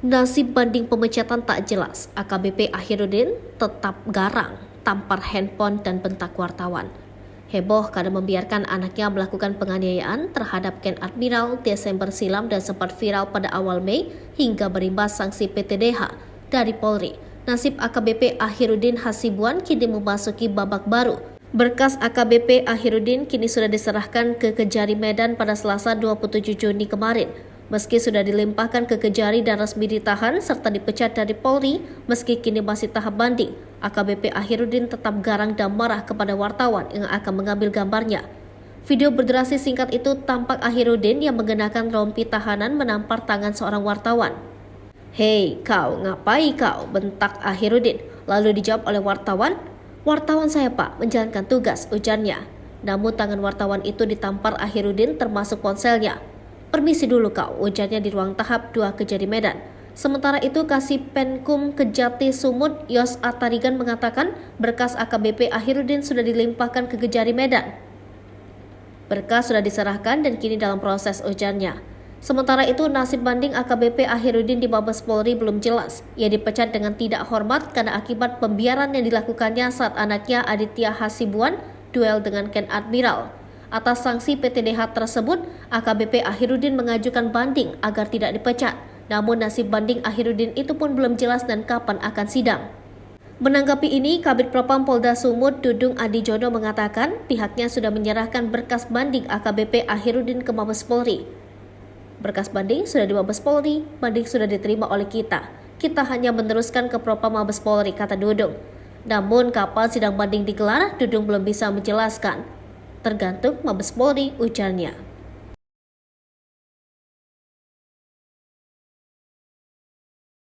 Nasib banding pemecatan tak jelas, AKBP Akhirudin tetap garang, tampar handphone dan bentak wartawan. Heboh karena membiarkan anaknya melakukan penganiayaan terhadap Ken Admiral Desember silam dan sempat viral pada awal Mei hingga berimbas sanksi PTDH dari Polri. Nasib AKBP Akhirudin Hasibuan kini memasuki babak baru. Berkas AKBP Akhirudin kini sudah diserahkan ke Kejari Medan pada Selasa 27 Juni kemarin. Meski sudah dilimpahkan ke Kejari dan resmi ditahan serta dipecat dari Polri, meski kini masih tahap banding, AKBP Akhirudin tetap garang dan marah kepada wartawan yang akan mengambil gambarnya. Video berdurasi singkat itu tampak Akhirudin yang mengenakan rompi tahanan menampar tangan seorang wartawan. "Hei kau, ngapain kau?" bentak Akhirudin. Lalu dijawab oleh wartawan, "Wartawan saya pak, menjalankan tugas," ujarnya. Namun tangan wartawan itu ditampar Akhirudin termasuk ponselnya. "Permisi dulu kau," ujarnya di ruang tahap 2 Kejari Medan. Sementara itu Kasih Penkum Kejati Sumut Yos Atarigan mengatakan berkas AKBP Akhirudin sudah dilimpahkan ke Kejari Medan. Berkas sudah diserahkan dan kini dalam proses, ujarnya. Sementara itu nasib banding AKBP Akhirudin di Mabes Polri belum jelas. Ia dipecat dengan tidak hormat karena akibat pembiaran yang dilakukannya saat anaknya Aditya Hasibuan duel dengan Ken Admiral. Atas sanksi PTDH tersebut, AKBP Akhirudin mengajukan banding agar tidak dipecat. Namun nasib banding Akhirudin itu pun belum jelas dan kapan akan sidang. Menanggapi ini, Kabid Propam Polda Sumut Dudung Adijono mengatakan pihaknya sudah menyerahkan berkas banding AKBP Akhirudin ke Mabes Polri. "Berkas banding sudah di Mabes Polri, banding sudah diterima oleh kita. Kita hanya meneruskan ke Propam Mabes Polri," kata Dudung. Namun kapan sidang banding digelar, Dudung belum bisa menjelaskan. "Tergantung Mabes Polri," ujarnya.